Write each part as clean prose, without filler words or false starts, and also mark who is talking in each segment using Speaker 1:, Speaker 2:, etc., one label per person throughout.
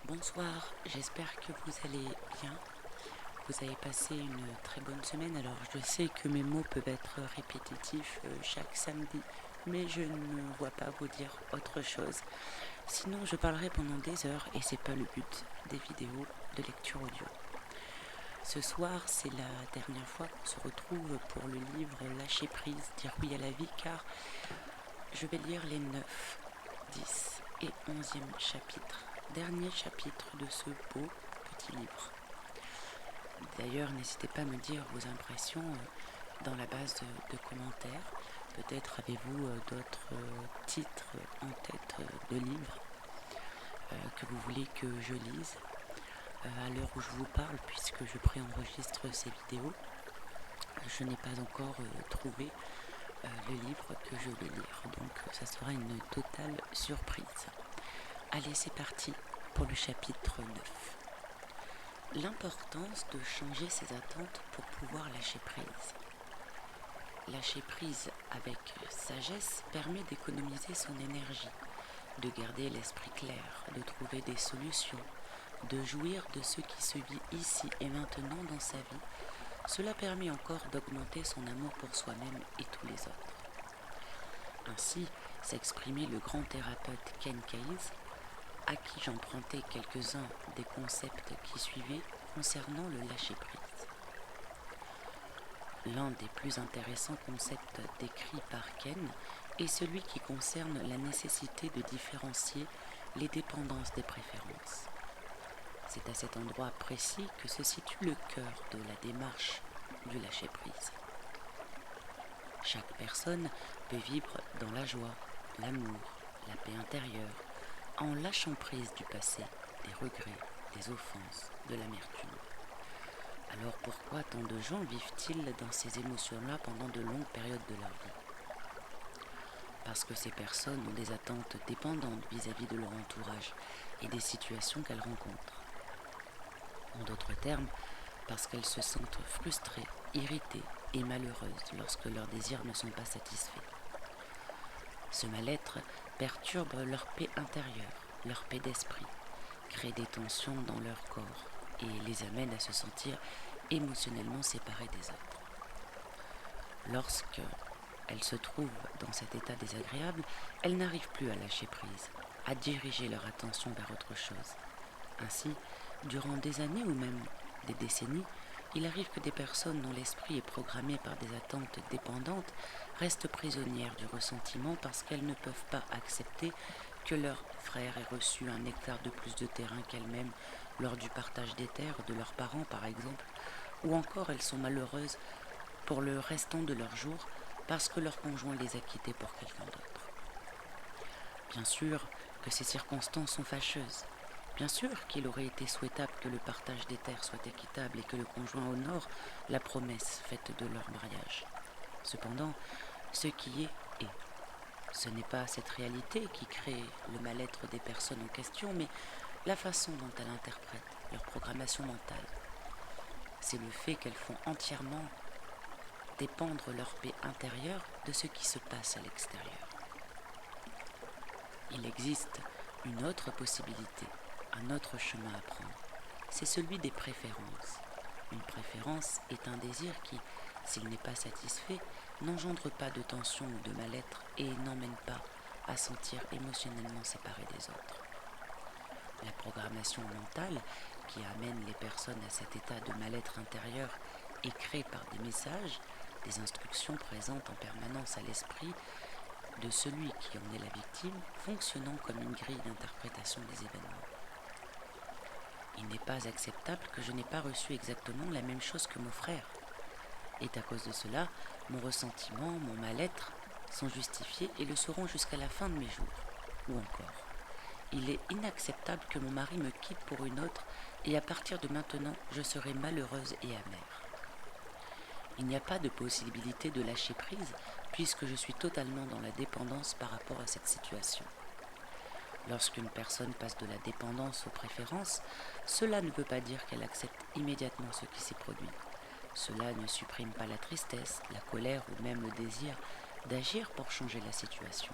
Speaker 1: Bonsoir, j'espère que vous allez bien. Vous avez passé une très bonne semaine. Alors je sais que mes mots peuvent être répétitifs chaque samedi, mais je ne vois pas vous dire autre chose. Sinon je parlerai pendant des heures et c'est pas le but des vidéos de lecture audio. Ce soir c'est la dernière fois qu'on se retrouve pour le livre Lâcher prise, dire oui à la vie, car je vais lire les 9, 10 et 11e chapitres, dernier chapitre de ce beau petit livre. D'ailleurs, n'hésitez pas à me dire vos impressions dans la base de commentaires. Peut-être avez-vous d'autres titres en tête de livres que vous voulez que je lise à l'heure où je vous parle, puisque je préenregistre ces vidéos. Je n'ai pas encore trouvé le livre que je vais lire, donc ça sera une totale surprise. Allez, c'est parti pour le chapitre 9. L'importance de changer ses attentes pour pouvoir lâcher prise. Lâcher prise avec sagesse permet d'économiser son énergie, de garder l'esprit clair, de trouver des solutions, de jouir de ce qui se vit ici et maintenant dans sa vie. Cela permet encore d'augmenter son amour pour soi-même et tous les autres. Ainsi s'exprimait le grand thérapeute Ken Keyes, à qui j'empruntais quelques-uns des concepts qui suivaient concernant le lâcher-prise. L'un des plus intéressants concepts décrits par Ken est celui qui concerne la nécessité de différencier les dépendances des préférences. C'est à cet endroit précis que se situe le cœur de la démarche du lâcher-prise. Chaque personne peut vivre dans la joie, l'amour, la paix intérieure, en lâchant prise du passé, des regrets, des offenses, de l'amertume. Alors pourquoi tant de gens vivent-ils dans ces émotions-là pendant de longues périodes de leur vie? Parce que ces personnes ont des attentes dépendantes vis-à-vis de leur entourage et des situations qu'elles rencontrent. En d'autres termes, parce qu'elles se sentent frustrées, irritées et malheureuses lorsque leurs désirs ne sont pas satisfaits. Ce mal-être perturbe leur paix intérieure, leur paix d'esprit, crée des tensions dans leur corps et les amène à se sentir émotionnellement séparées des autres. Lorsque elles se trouvent dans cet état désagréable, elles n'arrivent plus à lâcher prise, à diriger leur attention vers autre chose. Ainsi, durant des années ou même des décennies, il arrive que des personnes dont l'esprit est programmé par des attentes dépendantes restent prisonnières du ressentiment parce qu'elles ne peuvent pas accepter que leur frère ait reçu un hectare de plus de terrain qu'elles-mêmes lors du partage des terres de leurs parents par exemple, ou encore elles sont malheureuses pour le restant de leur jour parce que leur conjoint les a quittées pour quelqu'un d'autre. Bien sûr que ces circonstances sont fâcheuses. Bien sûr qu'il aurait été souhaitable que le partage des terres soit équitable et que le conjoint honore la promesse faite de leur mariage. Cependant, ce qui est. Ce n'est pas cette réalité qui crée le mal-être des personnes en question, mais la façon dont elles interprètent leur programmation mentale. C'est le fait qu'elles font entièrement dépendre leur paix intérieure de ce qui se passe à l'extérieur. Il existe une autre possibilité, un autre chemin à prendre. C'est celui des préférences. Une préférence est un désir qui, s'il n'est pas satisfait, n'engendre pas de tension ou de mal-être et n'emmène pas à sentir émotionnellement séparé des autres. La programmation mentale qui amène les personnes à cet état de mal-être intérieur est créée par des messages, des instructions présentes en permanence à l'esprit de celui qui en est la victime, fonctionnant comme une grille d'interprétation des événements. Il n'est pas acceptable que je n'ai pas reçu exactement la même chose que mon frère. Et à cause de cela, mon ressentiment, mon mal-être sont justifiés et le seront jusqu'à la fin de mes jours. Ou encore, il est inacceptable que mon mari me quitte pour une autre et à partir de maintenant, je serai malheureuse et amère. Il n'y a pas de possibilité de lâcher prise puisque je suis totalement dans la dépendance par rapport à cette situation. Lorsqu'une personne passe de la dépendance aux préférences, cela ne veut pas dire qu'elle accepte immédiatement ce qui s'est produit. Cela ne supprime pas la tristesse, la colère ou même le désir d'agir pour changer la situation.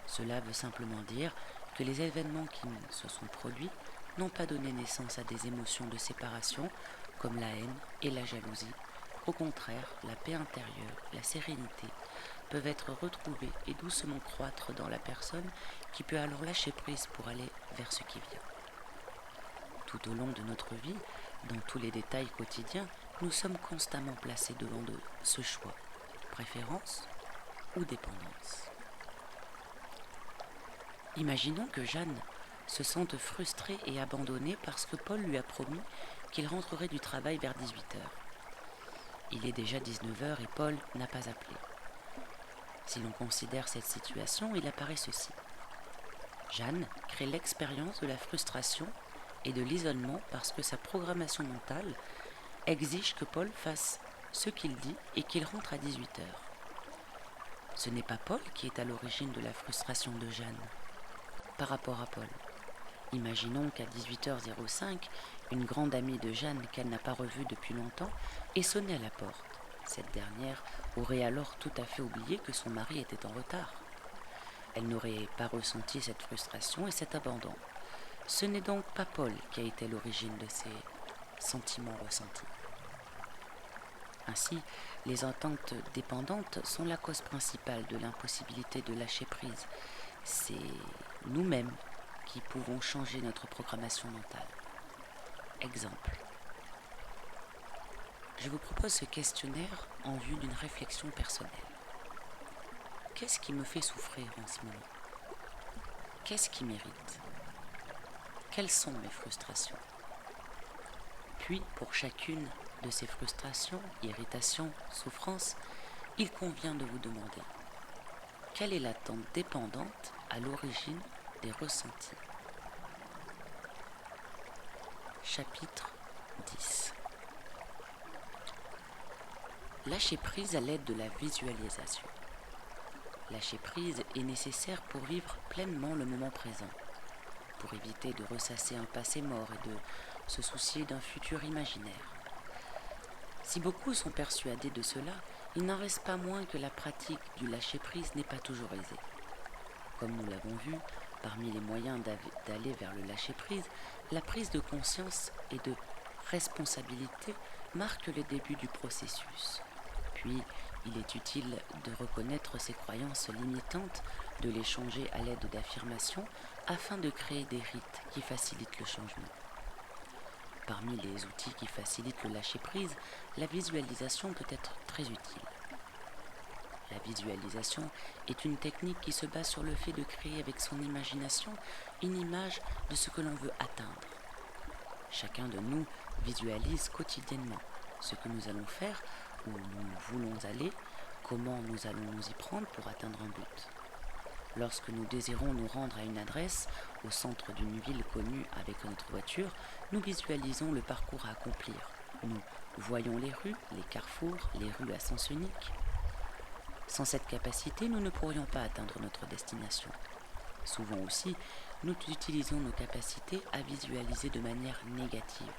Speaker 1: Cela veut simplement dire que les événements qui se sont produits n'ont pas donné naissance à des émotions de séparation comme la haine et la jalousie. Au contraire, la paix intérieure, la sérénité peuvent être retrouvées et doucement croître dans la personne qui peut alors lâcher prise pour aller vers ce qui vient. Tout au long de notre vie, dans tous les détails quotidiens, nous sommes constamment placés devant ce choix, préférence ou dépendance. Imaginons que Jeanne se sente frustrée et abandonnée parce que Paul lui a promis qu'il rentrerait du travail vers 18 heures. Il est déjà 19 heures et Paul n'a pas appelé. Si l'on considère cette situation, il apparaît ceci. Jeanne crée l'expérience de la frustration et de l'isolement parce que sa programmation mentale exige que Paul fasse ce qu'il dit et qu'il rentre à 18 heures. Ce n'est pas Paul qui est à l'origine de la frustration de Jeanne par rapport à Paul. Imaginons qu'à 18h05, une grande amie de Jeanne qu'elle n'a pas revue depuis longtemps ait sonné à la porte. Cette dernière aurait alors tout à fait oublié que son mari était en retard. Elle n'aurait pas ressenti cette frustration et cet abandon. Ce n'est donc pas Paul qui a été à l'origine de ces sentiments ressentis. Ainsi, les attentes dépendantes sont la cause principale de l'impossibilité de lâcher prise. C'est nous-mêmes qui pouvons changer notre programmation mentale. Exemple. Je vous propose ce questionnaire en vue d'une réflexion personnelle. Qu'est-ce qui me fait souffrir en ce moment? Qu'est-ce qui m'irrite? Quelles sont mes frustrations? Puis, pour chacune de ces frustrations, irritations, souffrances, il convient de vous demander quelle est l'attente dépendante à l'origine des ressentis. Chapitre 10. Lâcher prise à l'aide de la visualisation. Lâcher prise est nécessaire pour vivre pleinement le moment présent, pour éviter de ressasser un passé mort et de se soucier d'un futur imaginaire. Si beaucoup sont persuadés de cela, il n'en reste pas moins que la pratique du lâcher-prise n'est pas toujours aisée. Comme nous l'avons vu, parmi les moyens d'aller vers le lâcher-prise, la prise de conscience et de responsabilité marque le début du processus. Puis, il est utile de reconnaître ses croyances limitantes, de les changer à l'aide d'affirmations afin de créer des rites qui facilitent le changement. Parmi les outils qui facilitent le lâcher-prise, la visualisation peut être très utile. La visualisation est une technique qui se base sur le fait de créer avec son imagination une image de ce que l'on veut atteindre. Chacun de nous visualise quotidiennement ce que nous allons faire, où nous voulons aller, comment nous allons nous y prendre pour atteindre un but. Lorsque nous désirons nous rendre à une adresse, au centre d'une ville connue avec notre voiture, nous visualisons le parcours à accomplir. Nous voyons les rues, les carrefours, les rues à sens unique. Sans cette capacité, nous ne pourrions pas atteindre notre destination. Souvent aussi, nous utilisons nos capacités à visualiser de manière négative,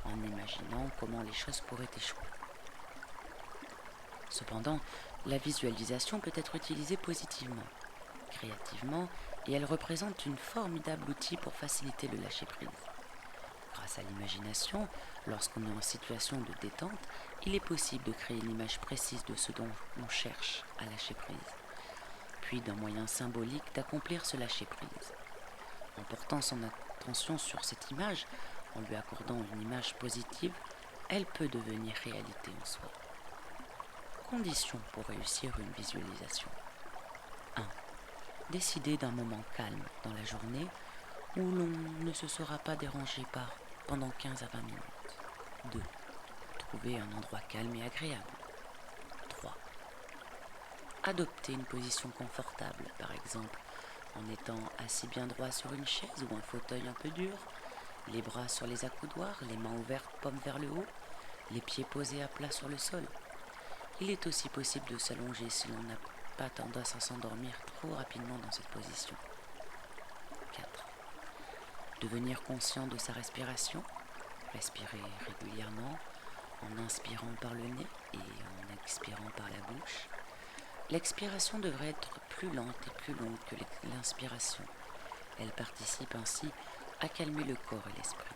Speaker 1: en imaginant comment les choses pourraient échouer. Cependant, la visualisation peut être utilisée positivement, créativement, et elle représente une formidable outil pour faciliter le lâcher-prise. Grâce à l'imagination, lorsqu'on est en situation de détente, il est possible de créer une image précise de ce dont on cherche à lâcher prise, puis d'un moyen symbolique d'accomplir ce lâcher-prise. En portant son attention sur cette image, en lui accordant une image positive, elle peut devenir réalité en soi. Conditions pour réussir une visualisation. 1. Décider d'un moment calme dans la journée où l'on ne se sera pas dérangé pendant 15 à 20 minutes. 2. Trouver un endroit calme et agréable. 3. Adopter une position confortable, par exemple en étant assis bien droit sur une chaise ou un fauteuil un peu dur, les bras sur les accoudoirs, les mains ouvertes paumes vers le haut, les pieds posés à plat sur le sol. Il est aussi possible de s'allonger si l'on n'a pas tendance à s'endormir trop rapidement dans cette position. 4. Devenir conscient de sa respiration, respirer régulièrement en inspirant par le nez et en expirant par la bouche. L'expiration devrait être plus lente et plus longue que l'inspiration. Elle participe ainsi à calmer le corps et l'esprit.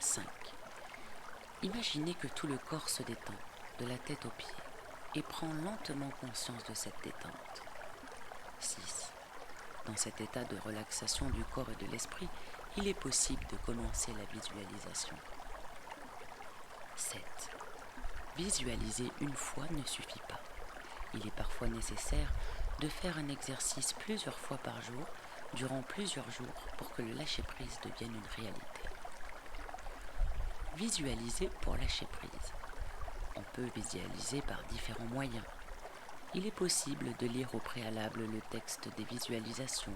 Speaker 1: 5. Imaginez que tout le corps se détend, de la tête aux pieds, et prend lentement conscience de cette détente. 6. Dans cet état de relaxation du corps et de l'esprit, il est possible de commencer la visualisation. 7. Visualiser une fois ne suffit pas. Il est parfois nécessaire de faire un exercice plusieurs fois par jour, durant plusieurs jours, pour que le lâcher-prise devienne une réalité. Visualiser pour lâcher prise. On peut visualiser par différents moyens. Il est possible de lire au préalable le texte des visualisations,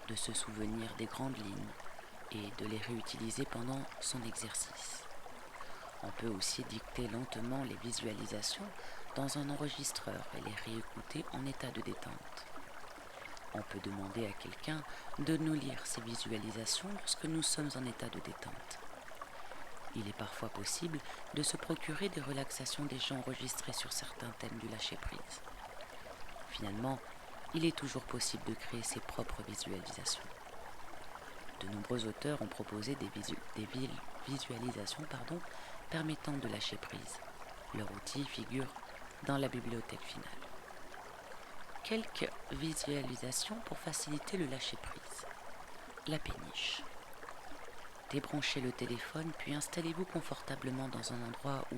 Speaker 1: de se souvenir des grandes lignes et de les réutiliser pendant son exercice. On peut aussi dicter lentement les visualisations dans un enregistreur et les réécouter en état de détente. On peut demander à quelqu'un de nous lire ces visualisations lorsque nous sommes en état de détente. Il est parfois possible de se procurer des relaxations déjà enregistrées sur certains thèmes du lâcher-prise. Finalement, il est toujours possible de créer ses propres visualisations. De nombreux auteurs ont proposé des visualisations permettant de lâcher prise. Leur outil figure dans la bibliothèque finale. Quelques visualisations pour faciliter le lâcher-prise. La péniche. Débranchez le téléphone, puis installez-vous confortablement dans un endroit où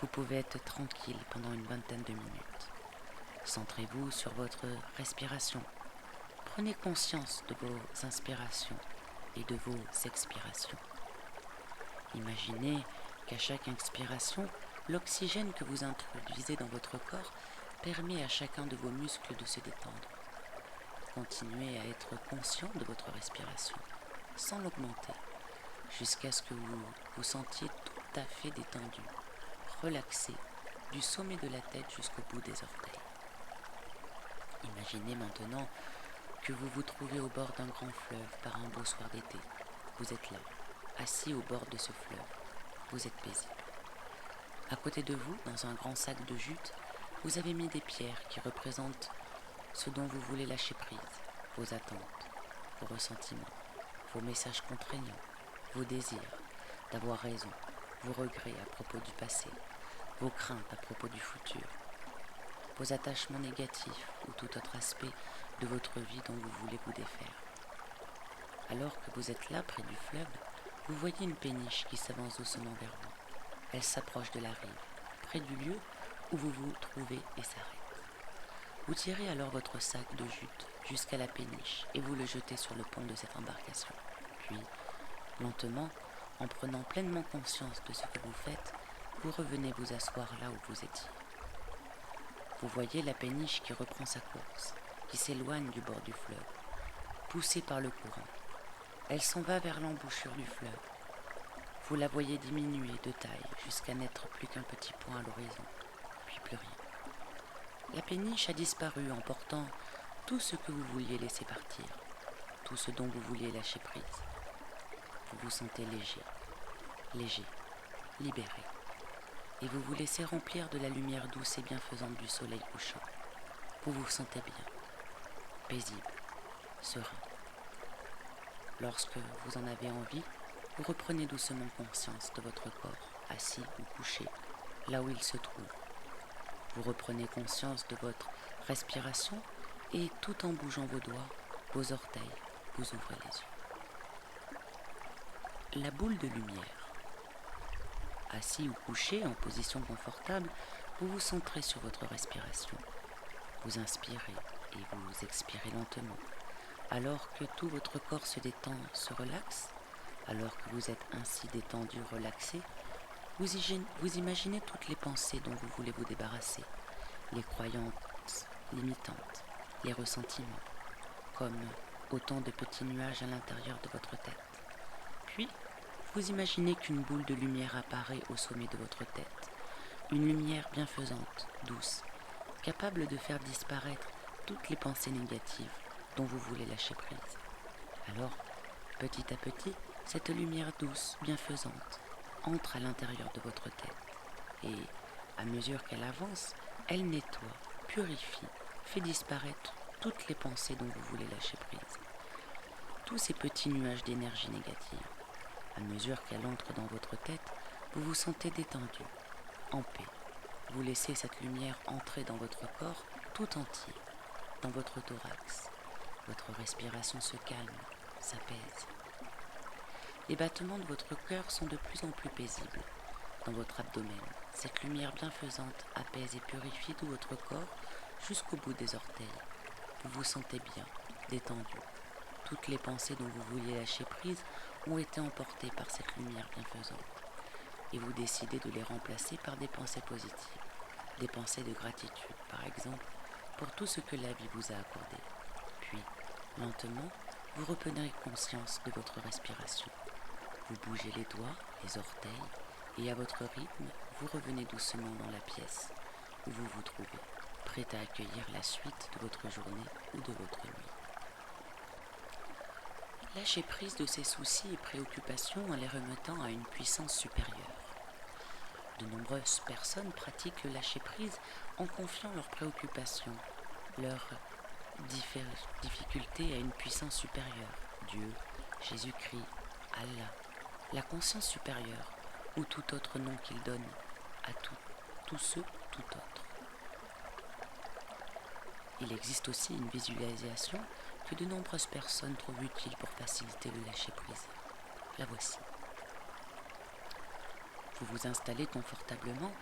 Speaker 1: vous pouvez être tranquille pendant une vingtaine de minutes. Centrez-vous sur votre respiration. Prenez conscience de vos inspirations et de vos expirations. Imaginez qu'à chaque inspiration, l'oxygène que vous introduisez dans votre corps permet à chacun de vos muscles de se détendre. Continuez à être conscient de votre respiration, sans l'augmenter, jusqu'à ce que vous vous sentiez tout à fait détendu, relaxé, du sommet de la tête jusqu'au bout des orteils. Imaginez maintenant que vous vous trouvez au bord d'un grand fleuve par un beau soir d'été. Vous êtes là, assis au bord de ce fleuve. Vous êtes paisible. À côté de vous, dans un grand sac de jute, vous avez mis des pierres qui représentent ce dont vous voulez lâcher prise, vos attentes, vos ressentiments, vos messages contraignants, vos désirs d'avoir raison, vos regrets à propos du passé, vos craintes à propos du futur, vos attachements négatifs ou tout autre aspect de votre vie dont vous voulez vous défaire. Alors que vous êtes là près du fleuve, vous voyez une péniche qui s'avance doucement vers vous. Elle s'approche de la rive, près du lieu où vous vous trouvez et s'arrête. Vous tirez alors votre sac de jute jusqu'à la péniche et vous le jetez sur le pont de cette embarcation. Puis, lentement, en prenant pleinement conscience de ce que vous faites, vous revenez vous asseoir là où vous étiez. Vous voyez la péniche qui reprend sa course, qui s'éloigne du bord du fleuve, poussée par le courant. Elle s'en va vers l'embouchure du fleuve. Vous la voyez diminuer de taille jusqu'à n'être plus qu'un petit point à l'horizon, puis plus rien. La péniche a disparu, emportant tout ce que vous vouliez laisser partir, tout ce dont vous vouliez lâcher prise. Vous vous sentez léger, libéré, et vous vous laissez remplir de la lumière douce et bienfaisante du soleil couchant. Vous vous sentez bien, paisible, serein. Lorsque vous en avez envie, vous reprenez doucement conscience de votre corps, assis ou couché, là où il se trouve. Vous reprenez conscience de votre respiration et tout en bougeant vos doigts, vos orteils, vous ouvrez les yeux. La boule de lumière. Assis ou couché en position confortable, vous vous centrez sur votre respiration. Vous inspirez et vous expirez lentement. Alors que tout votre corps se détend, se relaxe, alors que vous êtes ainsi détendu, relaxé, vous imaginez toutes les pensées dont vous voulez vous débarrasser, les croyances limitantes, les ressentiments, comme autant de petits nuages à l'intérieur de votre tête. Puis, vous imaginez qu'une boule de lumière apparaît au sommet de votre tête, une lumière bienfaisante, douce, capable de faire disparaître toutes les pensées négatives dont vous voulez lâcher prise. Alors, petit à petit, cette lumière douce, bienfaisante, entre à l'intérieur de votre tête et, à mesure qu'elle avance, elle nettoie, purifie, fait disparaître toutes les pensées dont vous voulez lâcher prise. tous ces petits nuages d'énergie négative. À mesure qu'elle entre dans votre tête, vous vous sentez détendu, en paix. Vous laissez cette lumière entrer dans votre corps tout entier, dans votre thorax. Votre respiration se calme, s'apaise. Les battements de votre cœur sont de plus en plus paisibles. Dans votre abdomen, cette lumière bienfaisante apaise et purifie tout votre corps jusqu'au bout des orteils. Vous vous sentez bien, détendu. Toutes les pensées dont vous vouliez lâcher prise ont été emportées par cette lumière bienfaisante. Et vous décidez de les remplacer par des pensées positives. Des pensées de gratitude, par exemple, pour tout ce que la vie vous a accordé. Puis, lentement, vous reprenez conscience de votre respiration. Vous bougez les doigts, les orteils, et à votre rythme, vous revenez doucement dans la pièce où vous vous trouvez, prêt à accueillir la suite de votre journée ou de votre nuit. Lâchez prise de ces soucis et préoccupations en les remettant à une puissance supérieure. De nombreuses personnes pratiquent le lâcher-prise en confiant leurs préoccupations, leurs difficultés à une puissance supérieure, Dieu, Jésus-Christ, Allah, la conscience supérieure ou tout autre nom qu'ils donnent à tout ce, tout autre. Il existe aussi une visualisation que de nombreuses personnes trouvent utile pour faciliter le lâcher-prise. La voici. Vous vous installez confortablement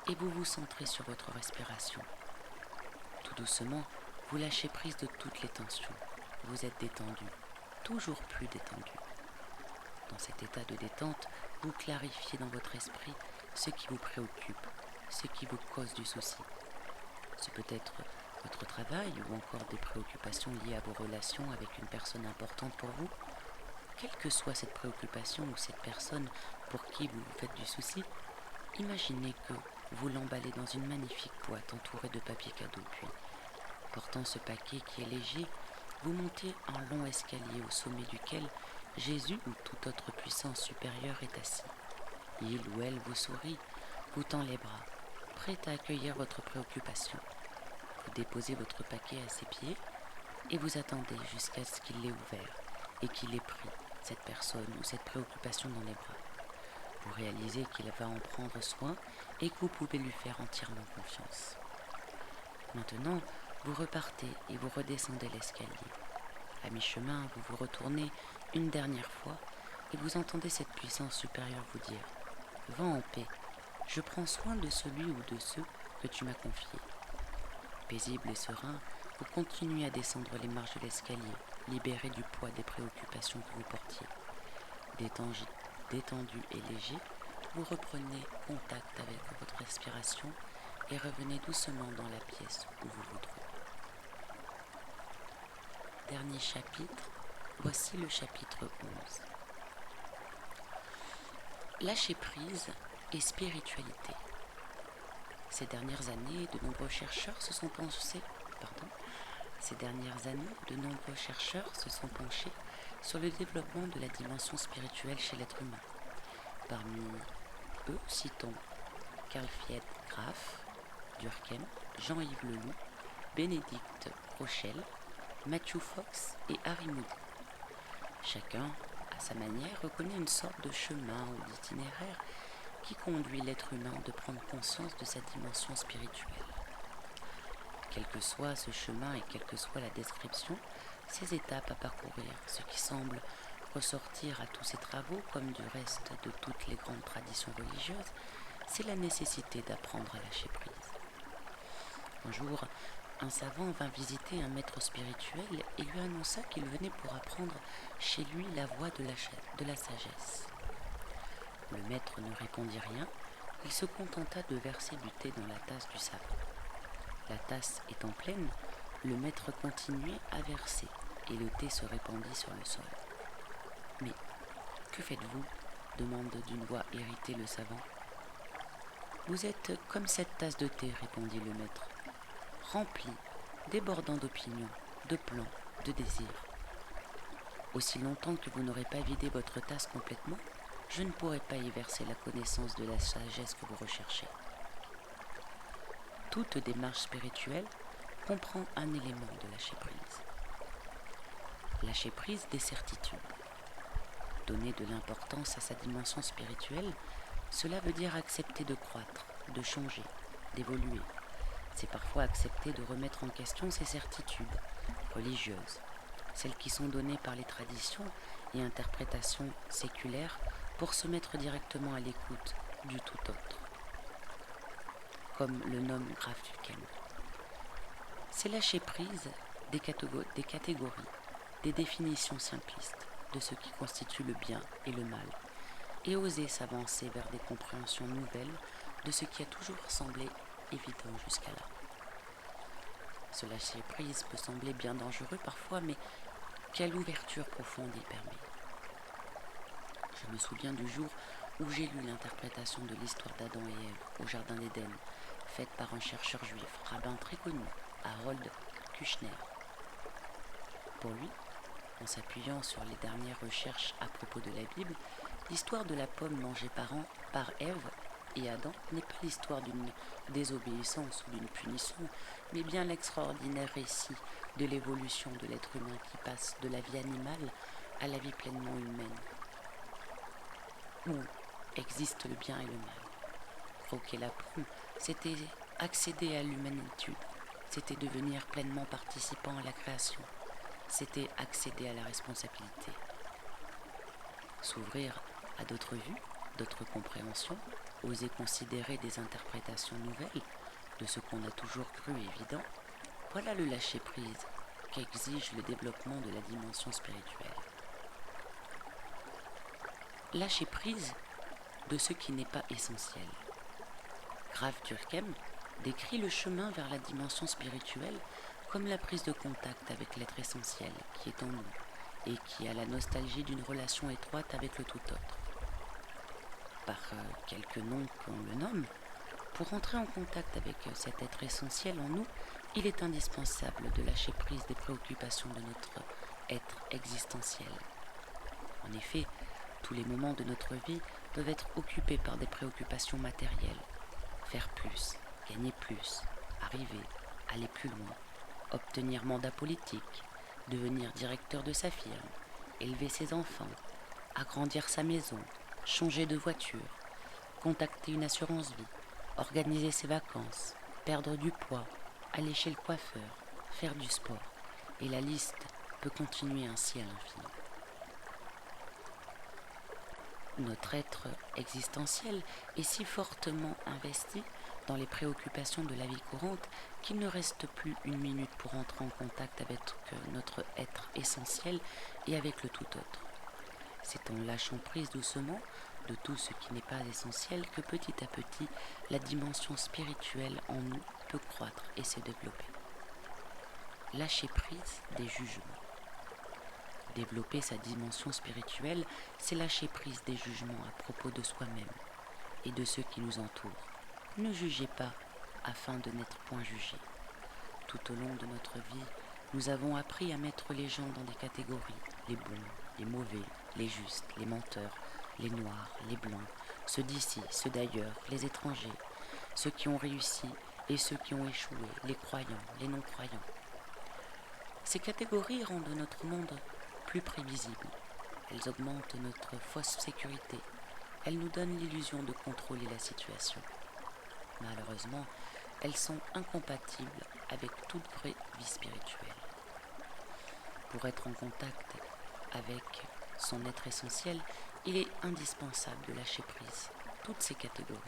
Speaker 1: et vous vous centrez sur votre respiration. Tout doucement, vous lâchez prise de toutes les tensions. Vous êtes détendu, toujours plus détendu. Dans cet état de détente, vous clarifiez dans votre esprit ce qui vous préoccupe, ce qui vous cause du souci. Ce peut être votre travail ou encore des préoccupations liées à vos relations avec une personne importante pour vous. Quelle que soit cette préoccupation ou cette personne pour qui vous vous faites du souci, imaginez que vous l'emballez dans une magnifique boîte entourée de papier cadeau, puis, portant ce paquet qui est léger, vous montez un long escalier au sommet duquel Jésus ou toute autre puissance supérieure est assis. Il ou elle vous sourit, vous tend les bras, prêt à accueillir votre préoccupation. Vous déposez votre paquet à ses pieds et vous attendez jusqu'à ce qu'il l'ait ouvert et qu'il ait pris cette personne ou cette préoccupation dans les bras. Vous réalisez qu'il va en prendre soin et que vous pouvez lui faire entièrement confiance. Maintenant, vous repartez et vous redescendez l'escalier. À mi-chemin, vous vous retournez une dernière fois et vous entendez cette puissance supérieure vous dire « Va en paix, je prends soin de celui ou de ceux que tu m'as confiés. » Paisible et serein, vous continuez à descendre les marches de l'escalier, libéré du poids des préoccupations que vous portiez. Détendu et léger, vous reprenez contact avec votre respiration et revenez doucement dans la pièce où vous vous trouvez. Dernier chapitre, voici le chapitre 11. Lâcher prise et spiritualité. Ces dernières années, de nombreux chercheurs se sont penchés sur le développement de la dimension spirituelle chez l'être humain. Parmi eux, citons Carl Graf, Durkheim, Jean-Yves Leloup, Bénédicte Rochelle, Matthew Fox et Harry Moody. Chacun, à sa manière, reconnaît une sorte de chemin ou d'itinéraire qui conduit l'être humain de prendre conscience de sa dimension spirituelle. Quel que soit ce chemin et quelle que soit la description, ces étapes à parcourir, ce qui semble ressortir à tous ces travaux, comme du reste de toutes les grandes traditions religieuses, c'est la nécessité d'apprendre à lâcher prise. Un jour, un savant vint visiter un maître spirituel et lui annonça qu'il venait pour apprendre chez lui la voie de la sagesse. Le maître ne répondit rien, il se contenta de verser du thé dans la tasse du savant. La tasse étant pleine, le maître continuait à verser et le thé se répandit sur le sol. « Mais que faites-vous » demande d'une voix irritée le savant. « Vous êtes comme cette tasse de thé, répondit le maître, remplie, débordant d'opinions, de plans, de désirs. Aussi longtemps que vous n'aurez pas vidé votre tasse complètement, je ne pourrai pas y verser la connaissance de la sagesse que vous recherchez. » Toute démarche spirituelle comprend un élément de lâcher prise. Lâcher prise des certitudes. Donner de l'importance à sa dimension spirituelle, cela veut dire accepter de croître, de changer, d'évoluer. C'est parfois accepter de remettre en question ses certitudes religieuses, celles qui sont données par les traditions et interprétations séculaires pour se mettre directement à l'écoute du tout autre, comme le nomme Graf Durkheim. C'est lâcher prise des catégories, des définitions simplistes de ce qui constitue le bien et le mal, et oser s'avancer vers des compréhensions nouvelles de ce qui a toujours semblé évident jusqu'à là. Ce lâcher prise peut sembler bien dangereux parfois, mais quelle ouverture profonde il permet. Je me souviens du jour où j'ai lu l'interprétation de l'histoire d'Adam et Ève au Jardin d'Éden, faite par un chercheur juif, rabbin très connu, Harold Kushner. Pour lui, en s'appuyant sur les dernières recherches à propos de la Bible, l'histoire de la pomme mangée par Ève et Adam n'est pas l'histoire d'une désobéissance ou d'une punition, mais bien l'extraordinaire récit de l'évolution de l'être humain qui passe de la vie animale à la vie pleinement humaine, où existe le bien et le mal. Croquer la pomme, c'était accéder à l'humanitude, c'était devenir pleinement participant à la création, c'était accéder à la responsabilité. S'ouvrir à d'autres vues, d'autres compréhensions, oser considérer des interprétations nouvelles de ce qu'on a toujours cru évident, voilà le lâcher-prise qu'exige le développement de la dimension spirituelle. Lâcher prise de ce qui n'est pas essentiel. Graf Durkheim décrit le chemin vers la dimension spirituelle comme la prise de contact avec l'être essentiel qui est en nous et qui a la nostalgie d'une relation étroite avec le tout autre. Par quelques noms qu'on le nomme, pour entrer en contact avec cet être essentiel en nous, il est indispensable de lâcher prise des préoccupations de notre être existentiel. En effet, tous les moments de notre vie peuvent être occupés par des préoccupations matérielles. Faire plus, gagner plus, arriver, aller plus loin, obtenir mandat politique, devenir directeur de sa firme, élever ses enfants, agrandir sa maison, changer de voiture, contacter une assurance vie, organiser ses vacances, perdre du poids, aller chez le coiffeur, faire du sport, et la liste peut continuer ainsi à l'infini. Notre être existentiel est si fortement investi dans les préoccupations de la vie courante qu'il ne reste plus une minute pour entrer en contact avec notre être essentiel et avec le tout autre. C'est en lâchant prise doucement de tout ce qui n'est pas essentiel que petit à petit la dimension spirituelle en nous peut croître et se développer. Lâcher prise des jugements. Développer sa dimension spirituelle, c'est lâcher prise des jugements à propos de soi-même et de ceux qui nous entourent. Ne jugez pas afin de n'être point jugé. Tout au long de notre vie, nous avons appris à mettre les gens dans des catégories, les bons, les mauvais, les justes, les menteurs, les noirs, les blancs, ceux d'ici, ceux d'ailleurs, les étrangers, ceux qui ont réussi et ceux qui ont échoué, les croyants, les non-croyants. Ces catégories rendent notre monde plus prévisible. Elles augmentent notre fausse sécurité. Elles nous donnent l'illusion de contrôler la situation. Malheureusement, elles sont incompatibles avec toute vraie vie spirituelle. Pour être en contact avec son être essentiel, il est indispensable de lâcher prise toutes ces catégories,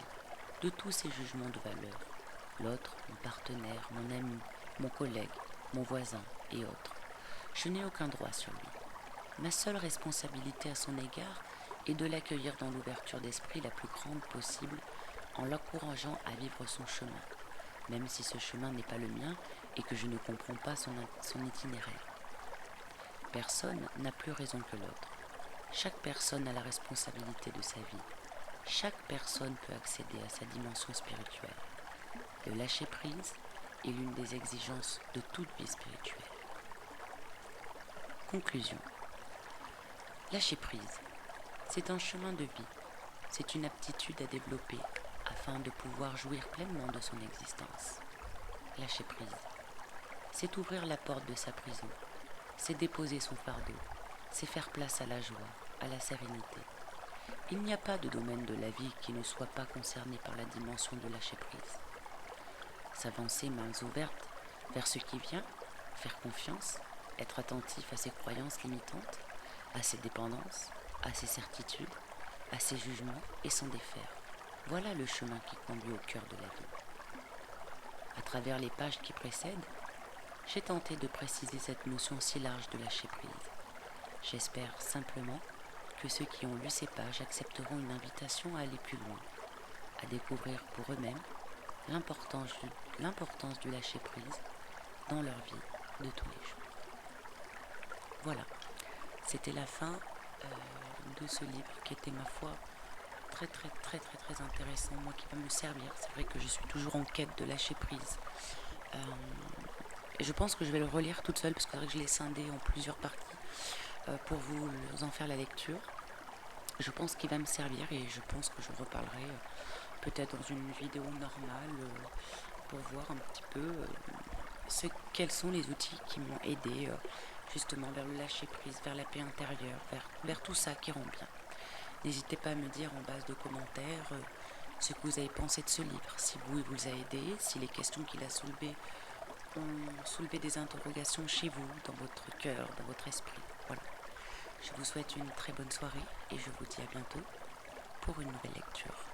Speaker 1: de tous ces jugements de valeur. L'autre, mon partenaire, mon ami, mon collègue, mon voisin et autres. Je n'ai aucun droit sur lui. Ma seule responsabilité à son égard est de l'accueillir dans l'ouverture d'esprit la plus grande possible en l'encourageant à vivre son chemin, même si ce chemin n'est pas le mien et que je ne comprends pas son itinéraire. Personne n'a plus raison que l'autre. Chaque personne a la responsabilité de sa vie. Chaque personne peut accéder à sa dimension spirituelle. Le lâcher-prise est l'une des exigences de toute vie spirituelle. Conclusion. Lâcher-prise, c'est un chemin de vie. C'est une aptitude à développer afin de pouvoir jouir pleinement de son existence. Lâcher prise, c'est ouvrir la porte de sa prison c'est déposer son fardeau, c'est faire place à la joie, à la sérénité. Il n'y a pas de domaine de la vie qui ne soit pas concerné par la dimension de lâcher prise. S'avancer mains ouvertes vers ce qui vient, faire confiance, être attentif à ses croyances limitantes, à ses dépendances, à ses certitudes, à ses jugements et s'en défaire. Voilà le chemin qui conduit au cœur de la vie. À travers les pages qui précèdent, j'ai tenté de préciser cette notion si large de lâcher prise. J'espère simplement que ceux qui ont lu ces pages accepteront une invitation à aller plus loin, à découvrir pour eux-mêmes l'importance du lâcher prise dans leur vie de tous les jours. Voilà, c'était la fin de ce livre qui était, ma foi, très intéressant, moi qui va me servir. C'est vrai que je suis toujours en quête de lâcher prise. Et je pense que je vais le relire toute seule parce que c'est vrai que je l'ai scindé en plusieurs parties pour vous en faire la lecture. Je pense qu'il va me servir et je pense que je reparlerai peut-être dans une vidéo normale pour voir un petit peu quels sont les outils qui m'ont aidé justement vers le lâcher prise, vers la paix intérieure, vers tout ça qui rend bien. N'hésitez pas à me dire en base de commentaires ce que vous avez pensé de ce livre, si il vous a aidé, si les questions qu'il a soulevées ont soulevé des interrogations chez vous, dans votre cœur, dans votre esprit. Voilà. Je vous souhaite une très bonne soirée et je vous dis à bientôt pour une nouvelle lecture.